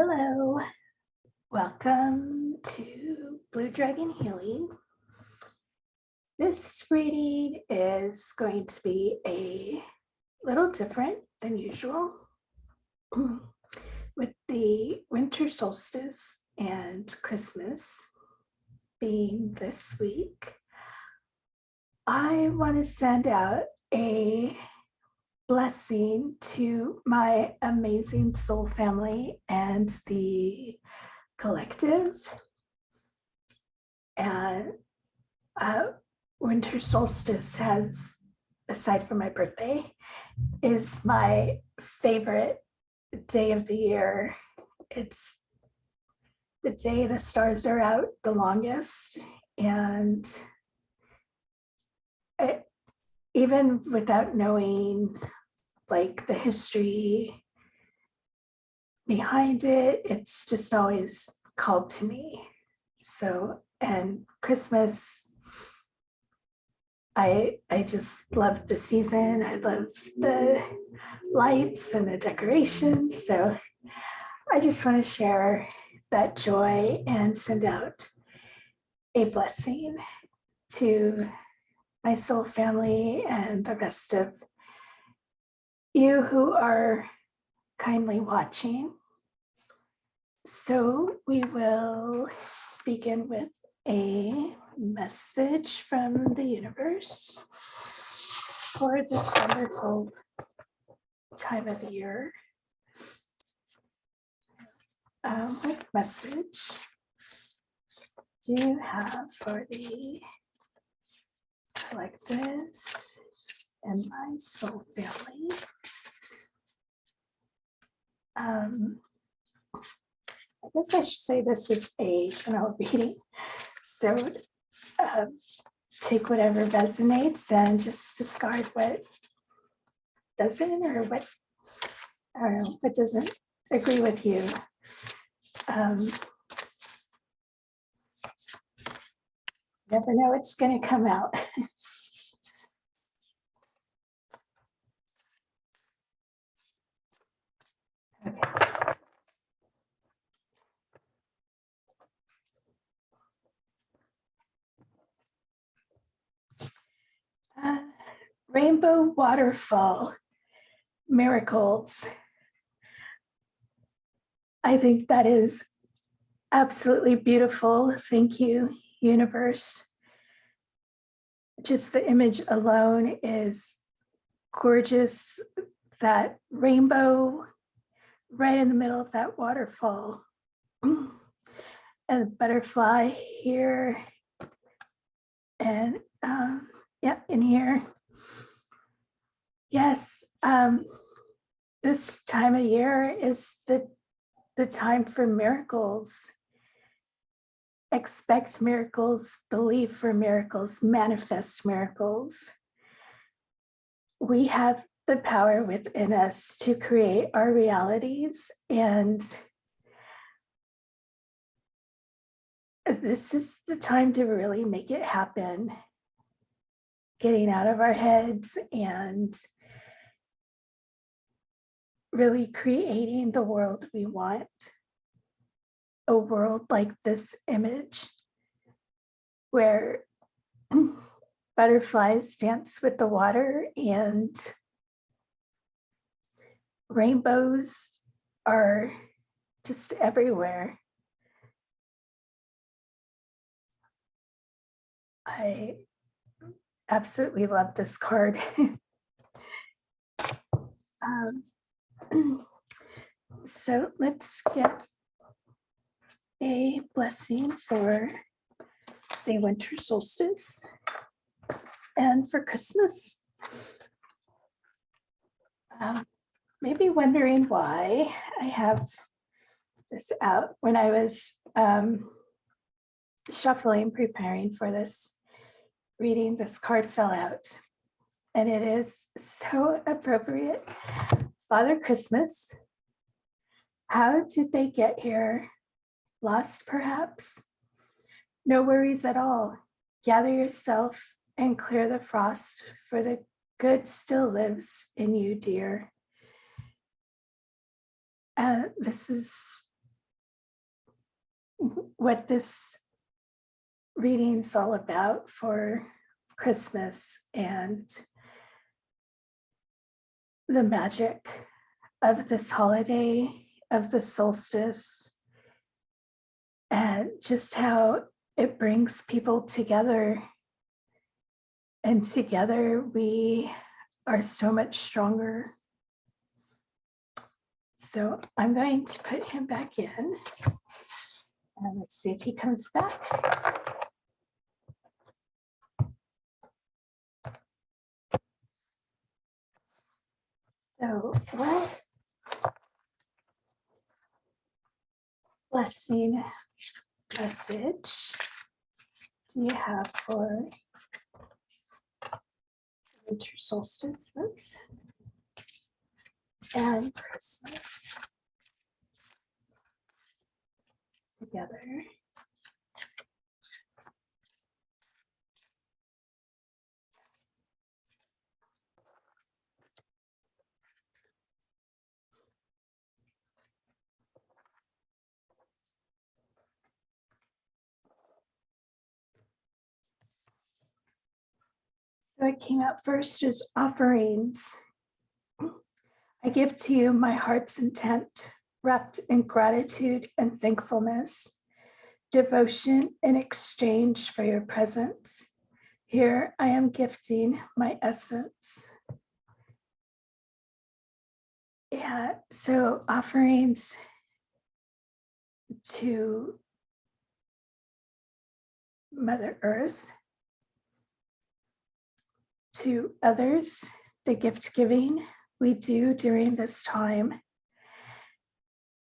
Hello, welcome to Blue Dragon Healing. This reading is going to be a little different than usual. With the winter solstice and Christmas being this week, I want to send out a blessing to my amazing soul family and the collective. And winter solstice has, aside from my birthday, is my favorite day of the year. It's the day the stars are out the longest, and even without knowing like the history behind it, it's just always called to me. So, and Christmas, I just love the season. I love the lights and the decorations. So I just want to share that joy and send out a blessing to my soul family and the rest of you who are kindly watching. So we will begin with a message from the universe for this wonderful time of year. What message do you have for the collective and my soul family? I guess I should say this is a general reading. So take whatever resonates and just discard what doesn't, or what, I don't know, what doesn't agree with you. Never know what's going to come out. Okay. Rainbow waterfall miracles. I think that is absolutely beautiful. Thank you, universe. Just the image alone is gorgeous. That rainbow right in the middle of that waterfall. And a butterfly here. And yeah, in here. Yes, this time of year is the time for miracles. Expect miracles, believe for miracles, manifest miracles. We have the power within us to create our realities, and this is the time to really make it happen. Getting out of our heads and really creating the world we want. A world like this image, where butterflies dance with the water and rainbows are just everywhere. I absolutely love this card. So let's get a blessing for the winter solstice and for Christmas. Maybe wondering why I have this out. When I was shuffling, preparing for this reading, this card fell out, and it is so appropriate. Father Christmas, how did they get here? Lost, perhaps? No worries at all. Gather yourself and clear the frost, for the good still lives in you, dear. This is what this reading's all about for Christmas and the magic of this holiday, of the solstice, and just how it brings people together. And together we are so much stronger. So I'm going to put him back in. And let's see if he comes back. So what blessing message do you have for winter solstice, folks, and Christmas together? So it came out first as offerings. I give to you my heart's intent, wrapped in gratitude and thankfulness, devotion in exchange for your presence. Here I am gifting my essence. Yeah, so offerings to Mother Earth, to others, the gift giving we do during this time,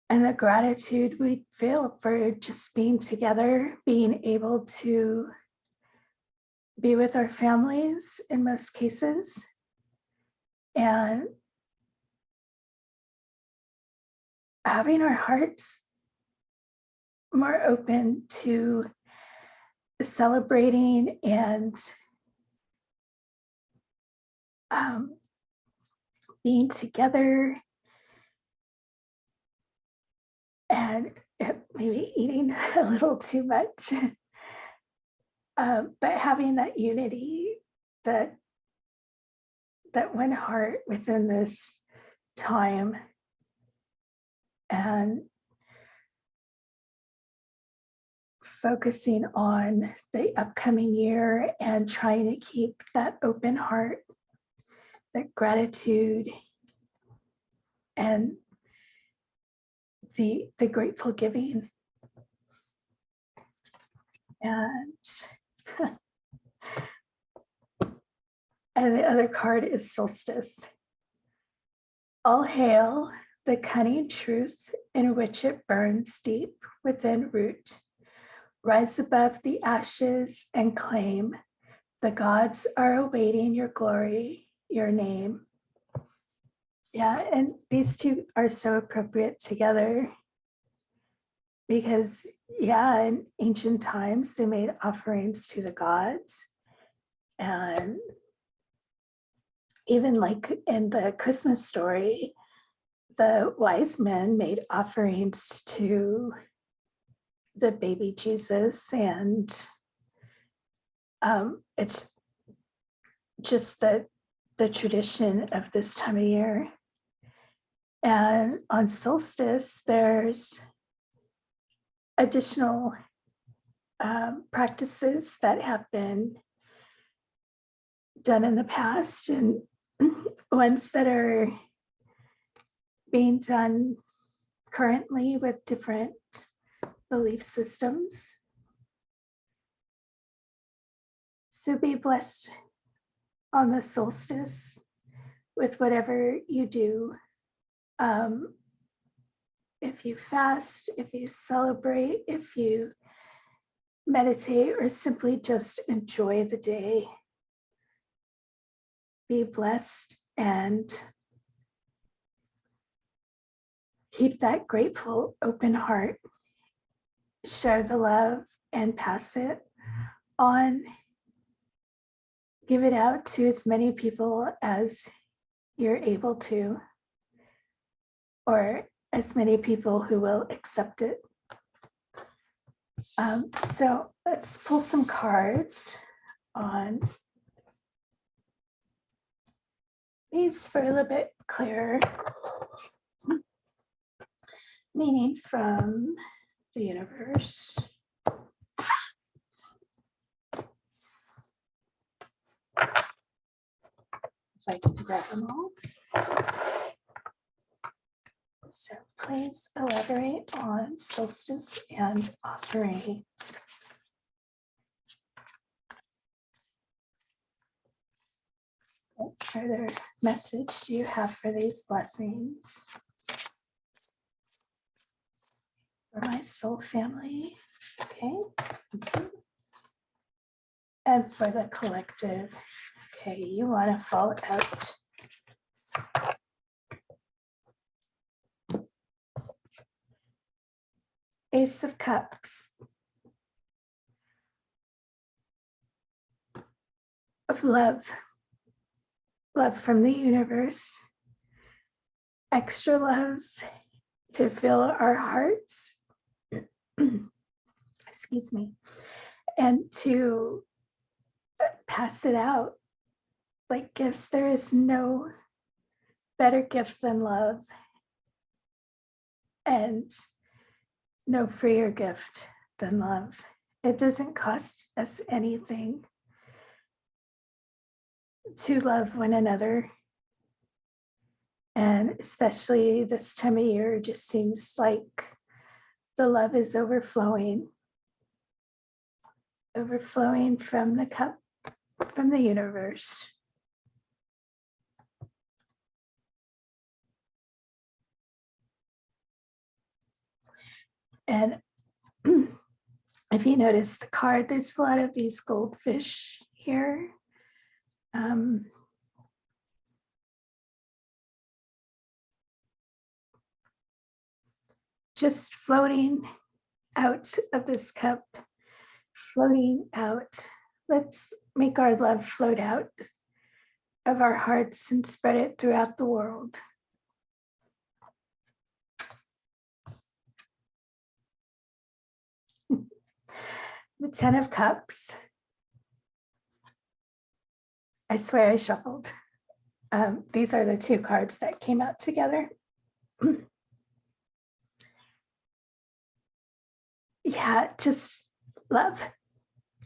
and the gratitude we feel for just being together, being able to be with our families in most cases, and having our hearts more open to celebrating and being together, and maybe eating a little too much, but having that unity, that one heart within this time, and focusing on the upcoming year and trying to keep that open heart, that gratitude, and the grateful giving. And and the other card is solstice. All hail the cunning truth in which it burns deep within root. Rise above the ashes and claim the gods are awaiting your glory, your name. Yeah, and these two are so appropriate together because, yeah, in ancient times, they made offerings to the gods. And even like in the Christmas story, the wise men made offerings to the baby Jesus. And it's just the tradition of this time of year. And on solstice, there's additional practices that have been done in the past, and ones that are being done currently with different belief systems. So be blessed on the solstice with whatever you do. If you fast, if you celebrate, if you meditate, or simply just enjoy the day, be blessed and keep that grateful, open heart. Share the love and pass it on. Give it out to as many people as you're able to, or as many people who will accept it. So let's pull some cards on these for a little bit clearer meaning from the universe. If I can grab them all. So please elaborate on solstice and offerings. What further message do you have for these blessings? For my soul family, okay. And for the collective, okay, you want to fall out. Ace of Cups. Of love. Love from the universe. Extra love to fill our hearts. Excuse me. And to pass it out like gifts. There is no better gift than love. And no freer gift than love. It doesn't cost us anything to love one another. And especially this time of year, it just seems like the love is overflowing from the cup, from the universe. And if you notice the card, there's a lot of these goldfish here. Just floating out of this cup, floating out. Let's make our love float out of our hearts and spread it throughout the world. The 10 of Cups. I swear I shuffled. These are the two cards that came out together. Yeah, just love.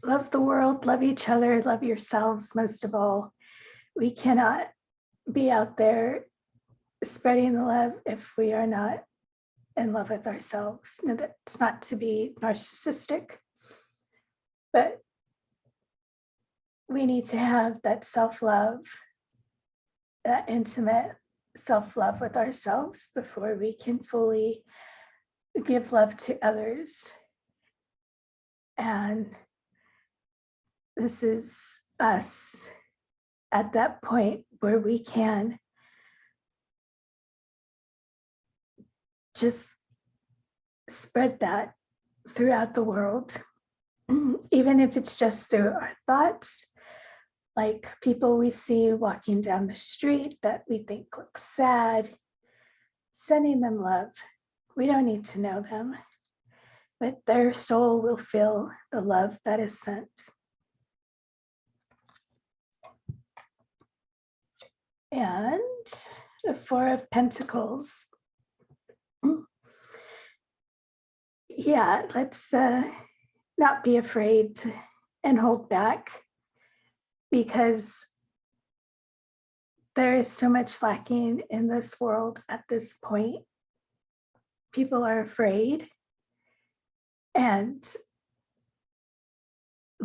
Love the world, love each other, love yourselves most of all. We cannot be out there spreading the love if we are not in love with ourselves. No, that's not to be narcissistic, but we need to have that self-love, that intimate self-love with ourselves before we can fully give love to others. And this is us at that point where we can just spread that throughout the world, even if it's just through our thoughts, like people we see walking down the street that we think look sad, sending them love. We don't need to know them, but their soul will feel the love that is sent. And the Four of Pentacles. Yeah, let's not be afraid and hold back, because there is so much lacking in this world at this point. People are afraid, and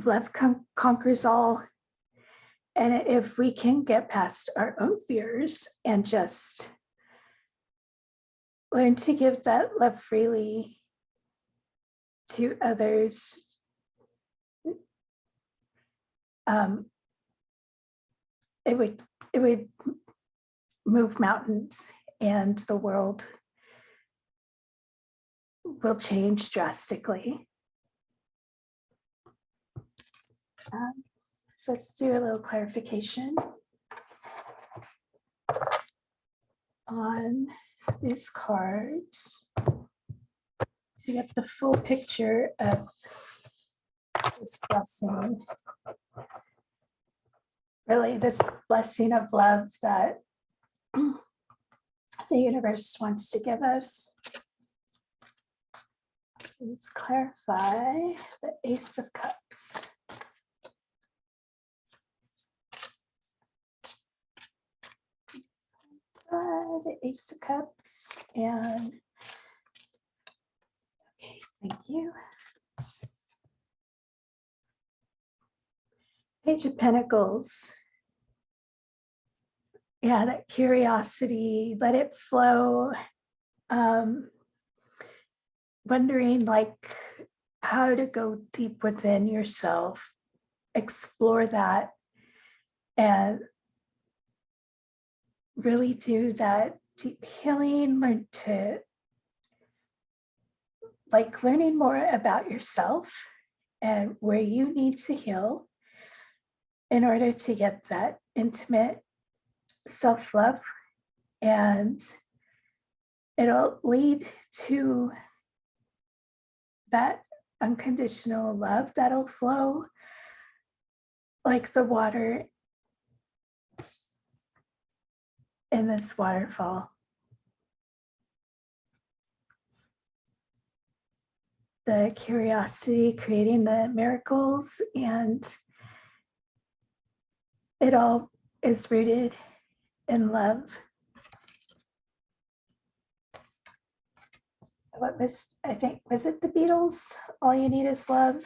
love conquers all. And if we can get past our own fears and just learn to give that love freely to others, it would move mountains, and the world will change drastically. So let's do a little clarification on these cards. to get the full picture of this blessing, really this blessing of love that the universe wants to give us. Let's clarify the Ace of Cups. The Ace of Cups, and okay, thank you. Page of Pentacles. Yeah, that curiosity, let it flow. Wondering like how to go deep within yourself, explore that, and really do that deep healing, learn to like learning more about yourself and where you need to heal in order to get that intimate self-love, and it'll lead to that unconditional love that'll flow like the water in this waterfall. The curiosity creating the miracles, and it all is rooted in love. What was, I think, was it the Beatles? All you need is love.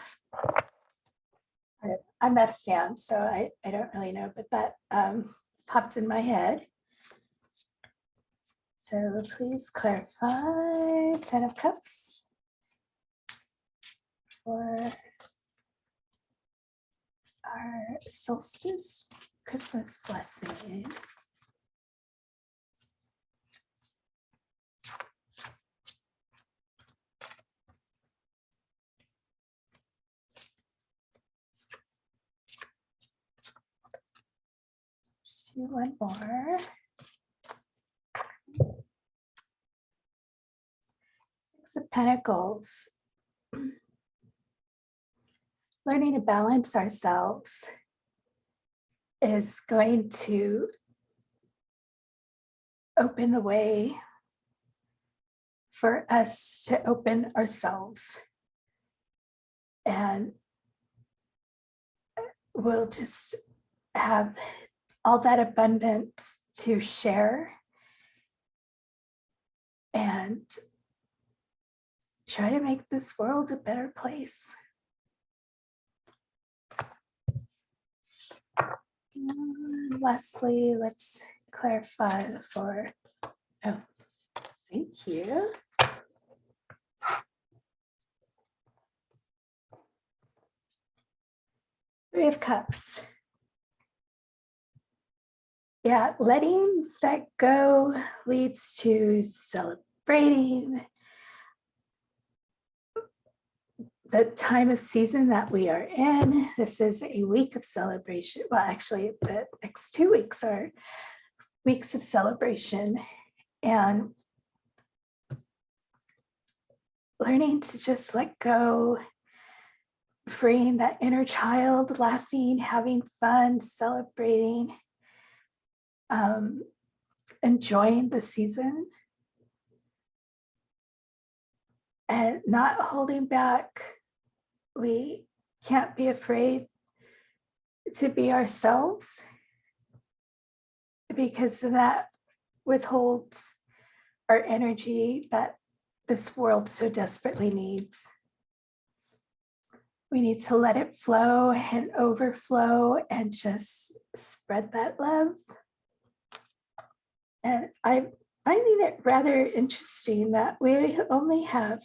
I'm not a fan, so I don't really know, but that popped in my head. So please clarify 10 of Cups for our solstice Christmas blessing. Let's do one more. Six of Pentacles. Learning to balance ourselves is going to open the way for us to open ourselves, and we'll just have all that abundance to share and try to make this world a better place. And lastly, let's clarify the four. Oh, thank you. Three of Cups. Yeah, letting that go leads to celebrating the time of season that we are in. This is a week of celebration. Well, actually, the next 2 weeks are weeks of celebration, and learning to just let go, freeing that inner child, laughing, having fun, celebrating, enjoying the season, and not holding back. We can't be afraid to be ourselves, because that withholds our energy that this world so desperately needs. We need to let it flow and overflow and just spread that love. And I'm finding it rather interesting that we only have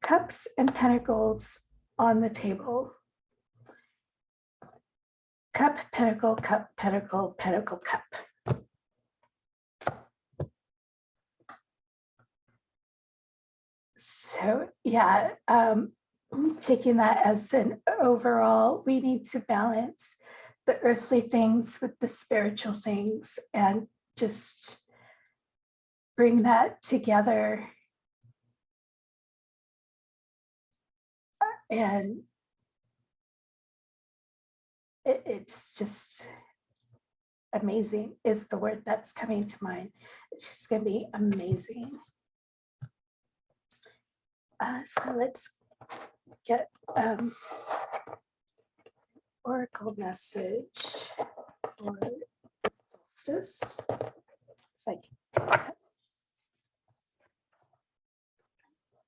cups and pentacles on the table. Cup, pentacle, pentacle, cup. So yeah, taking that as an overall, we need to balance the earthly things with the spiritual things and just bring that together And it's just amazing is the word that's coming to mind. It's just going to be amazing. So let's get oracle message for solstice. If I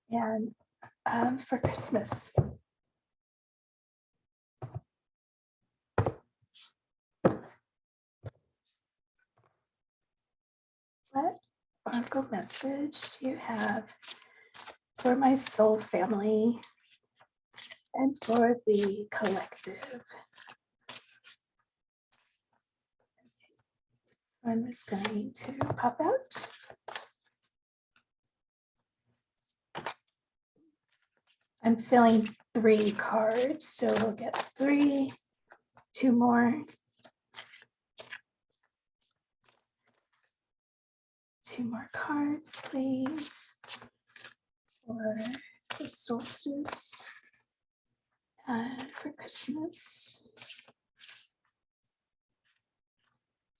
can. And for Christmas. What oracle message do you have for my soul family and for the collective? One is going to pop out. I'm filling 3 cards, so we'll get 3, 2 more. 2 more cards, please, for the solstice and for Christmas.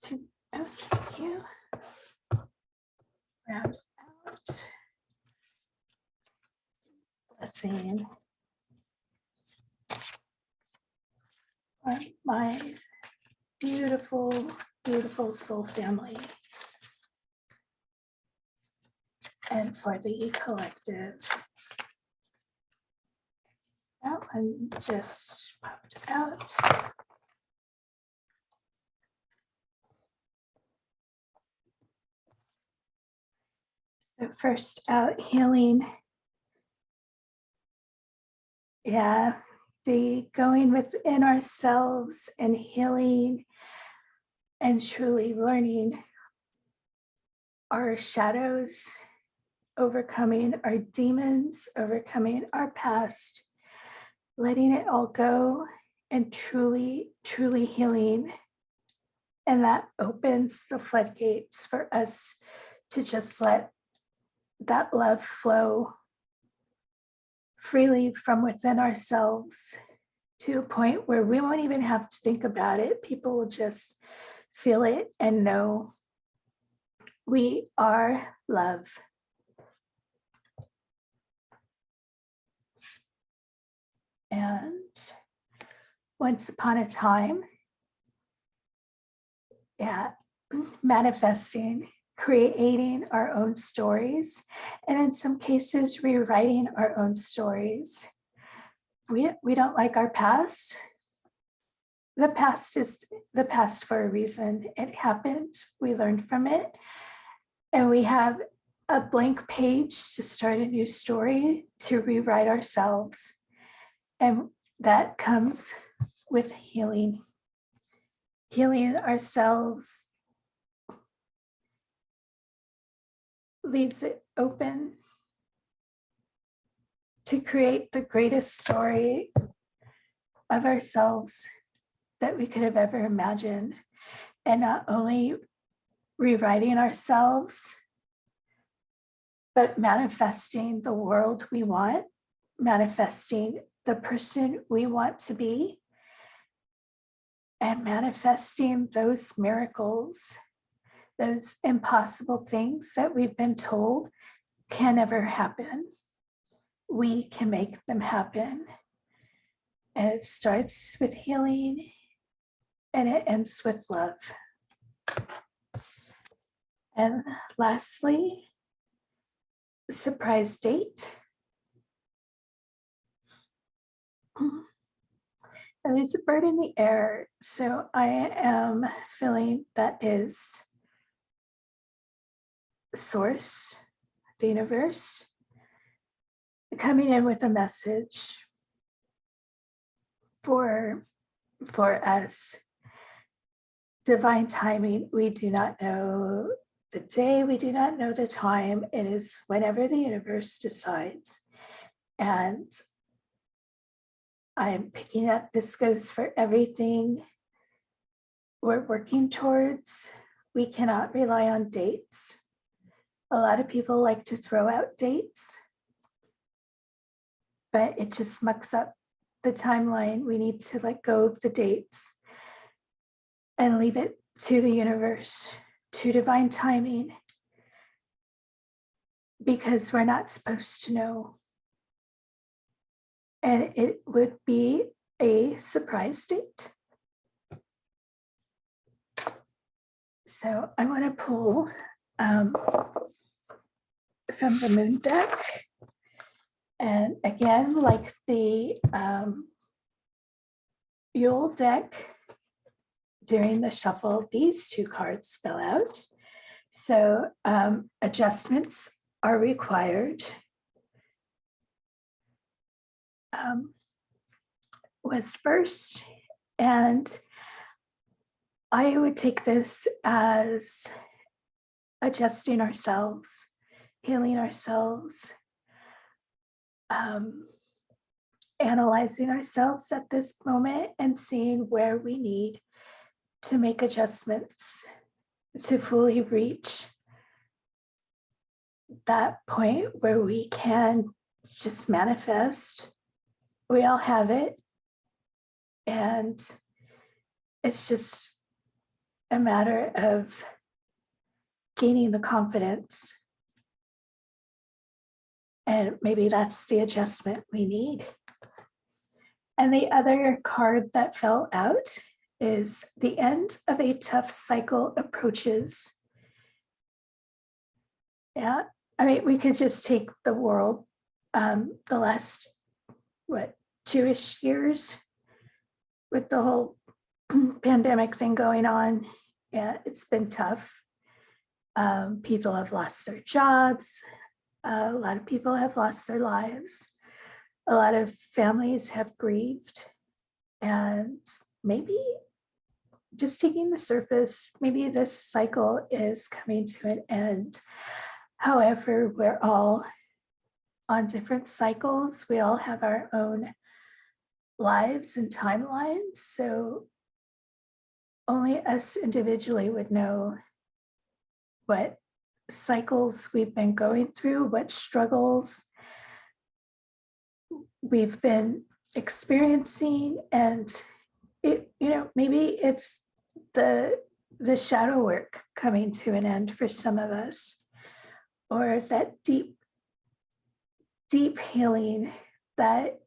2, oh, thank you. Round out. Blessing for my beautiful, beautiful soul family and for the collective. That one just popped out. So first out, healing. Yeah, the going within ourselves and healing and truly learning our shadows, overcoming our demons, overcoming our past, letting it all go and truly, truly healing. And that opens the floodgates for us to just let that love flow freely from within ourselves to a point where we won't even have to think about it. People will just feel it and know we are love. And once upon a time, manifesting, creating our own stories, and in some cases, rewriting our own stories. We don't like our past. The past is the past for a reason. It happened. We learned from it. And we have a blank page to start a new story, to rewrite ourselves. And that comes with healing. Healing ourselves leaves it open to create the greatest story of ourselves that we could have ever imagined. And not only rewriting ourselves, but manifesting the world we want, manifesting the person we want to be, and manifesting those miracles, those impossible things that we've been told can never happen. We can make them happen. And it starts with healing and it ends with love. And lastly, surprise date. And there's a bird in the air. So I am feeling that is source, the universe, coming in with a message for us. Divine timing, we do not know the day, we do not know the time. It is whenever the universe decides. And I'm picking up, this goes for everything we're working towards. We cannot rely on dates. A lot of people like to throw out dates, but it just mucks up the timeline. We need to let go of the dates and leave it to the universe, to divine timing, because we're not supposed to know. And it would be a surprise date. So I want to pull from the moon deck. And again, like the Yule deck, during the shuffle, these two cards fell out. So adjustments are required. Was first, and I would take this as adjusting ourselves, healing ourselves, analyzing ourselves at this moment and seeing where we need to make adjustments to fully reach that point where we can just manifest. We all have it, and it's just a matter of gaining the confidence. And maybe that's the adjustment we need. And the other card that fell out is the end of a tough cycle approaches. Yeah, I mean, we could just take the world, the last, 2-ish years with the whole pandemic thing going on. Yeah, it's been tough. People have lost their jobs. A lot of people have lost their lives. A lot of families have grieved. And maybe just taking the surface, maybe this cycle is coming to an end. However, we're all on different cycles. We all have our own lives and timelines. So only us individually would know what cycles we've been going through, what struggles we've been experiencing. And it, maybe it's the shadow work coming to an end for some of us, or that deep healing that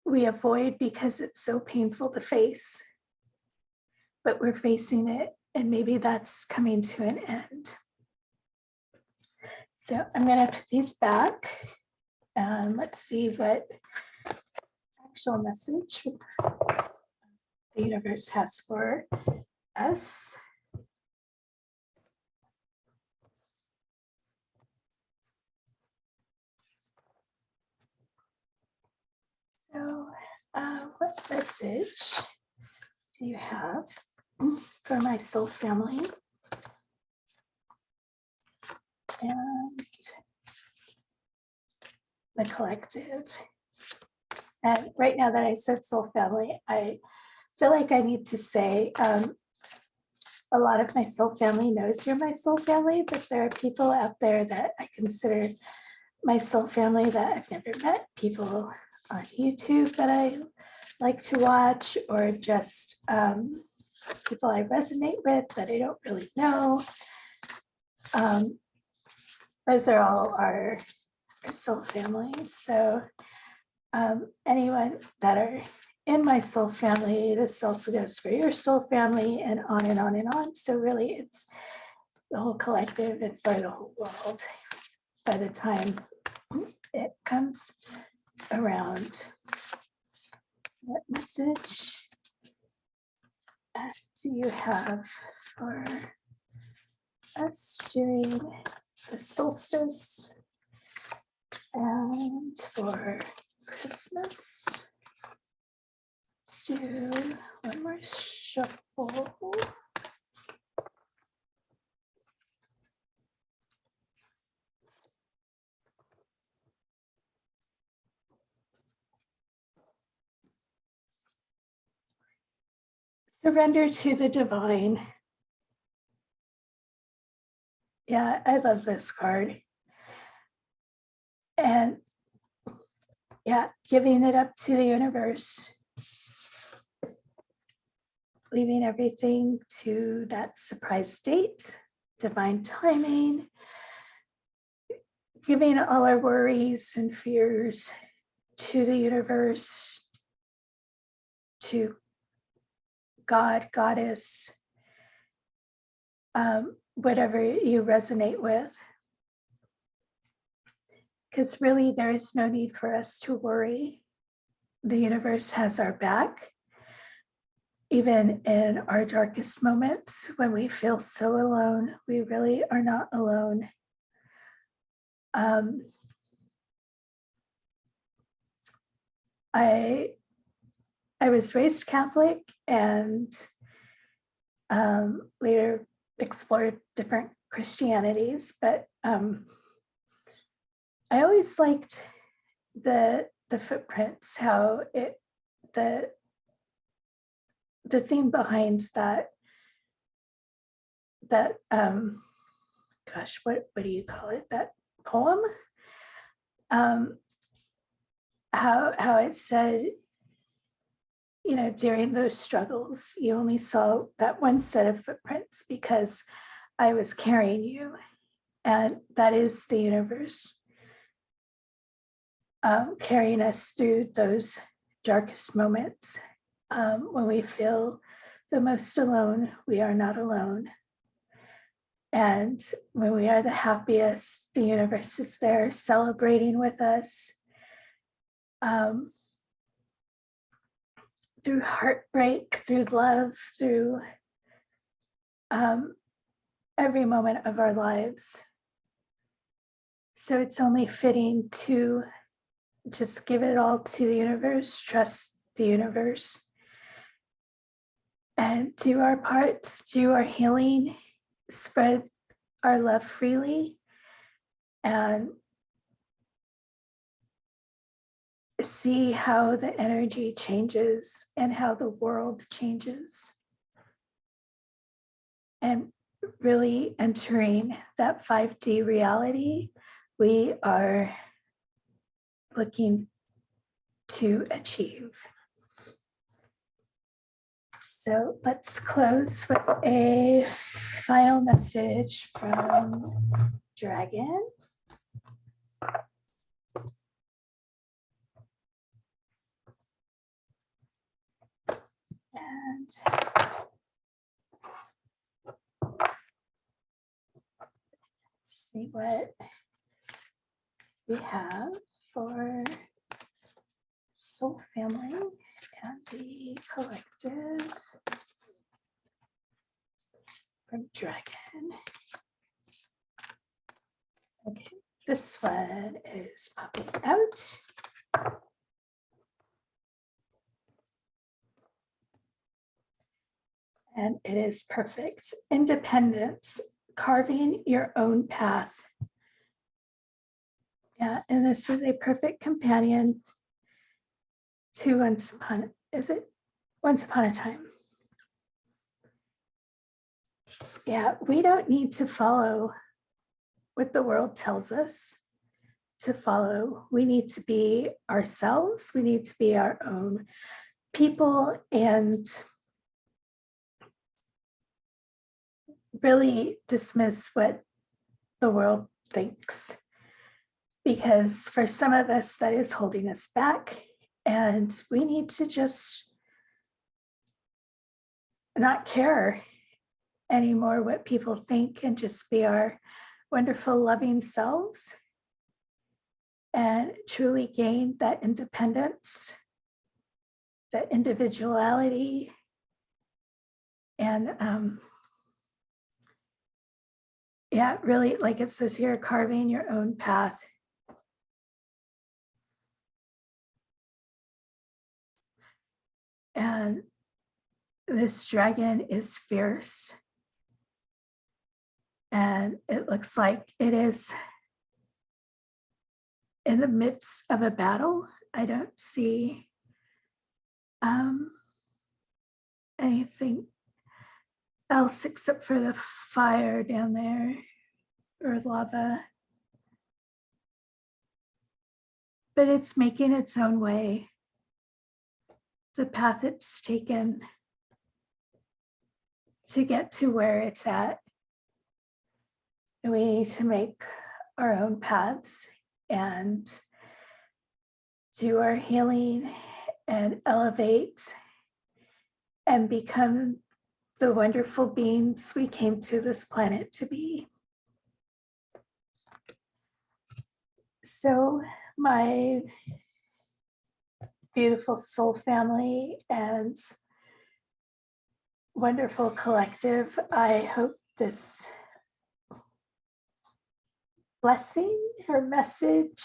we avoid because it's so painful to face, but we're facing it, and maybe that's coming to an end. So I'm going to put these back, and let's see what actual message the universe has for us. So what message do you have for my soul family and the collective? And right now that I said soul family, I feel like I need to say a lot of my soul family knows you're my soul family, but there are people out there that I consider my soul family that I've never met, people on YouTube that I like to watch, or just people I resonate with that I don't really know. Those are all our soul family. So anyone that are in my soul family, this also goes for your soul family, and on and on and on. So really it's the whole collective and for the whole world by the time it comes around. What message do you have for us during the solstice and for Christmas? Let's do one more shuffle. Surrender to the divine. Yeah, I love this card. And giving it up to the universe, leaving everything to that surprise date, divine timing, giving all our worries and fears to the universe, to God, Goddess, whatever you resonate with. Because really, there is no need for us to worry. The universe has our back. Even in our darkest moments, when we feel so alone, we really are not alone. I was raised Catholic and later explored different Christianities, but I always liked the footprints, how the theme behind that gosh, what do you call it? That poem? How it said, during those struggles, you only saw that one set of footprints because I was carrying you. And that is the universe carrying us through those darkest moments. When we feel the most alone, we are not alone. And when we are the happiest, the universe is there celebrating with us. Through heartbreak, through love, through every moment of our lives. So it's only fitting to just give it all to the universe, trust the universe, and do our parts, do our healing, spread our love freely, and see how the energy changes and how the world changes. And really entering that 5D reality we are looking to achieve. So let's close with a final message from Dragon. And see what we have for Soul Family and the Collective from Dragon. Okay, this one is popping out. And it is perfect. Independence, carving your own path. Yeah, and this is a perfect companion to Once Upon a Time. Yeah, we don't need to follow what the world tells us to follow. We need to be ourselves. We need to be our own people and really dismiss what the world thinks. Because for some of us, that is holding us back. And we need to just not care anymore what people think and just be our wonderful, loving selves and truly gain that independence, that individuality, and really, like it says here, carving your own path. And this dragon is fierce. And it looks like it is in the midst of a battle. I don't see anything else except for the fire down there or lava. but it's making its own way. The path it's taken to get to where it's at. And we need to make our own paths and do our healing and elevate and become the wonderful beings we came to this planet to be. So my beautiful soul family and wonderful collective, I hope this blessing or message,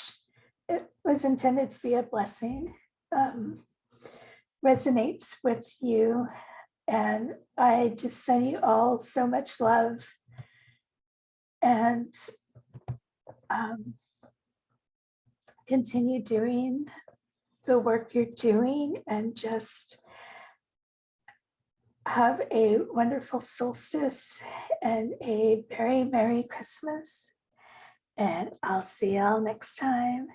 it was intended to be a blessing, resonates with you. And I just send you all so much love and continue doing the work you're doing and just have a wonderful solstice and a very Merry Christmas. And I'll see y'all next time.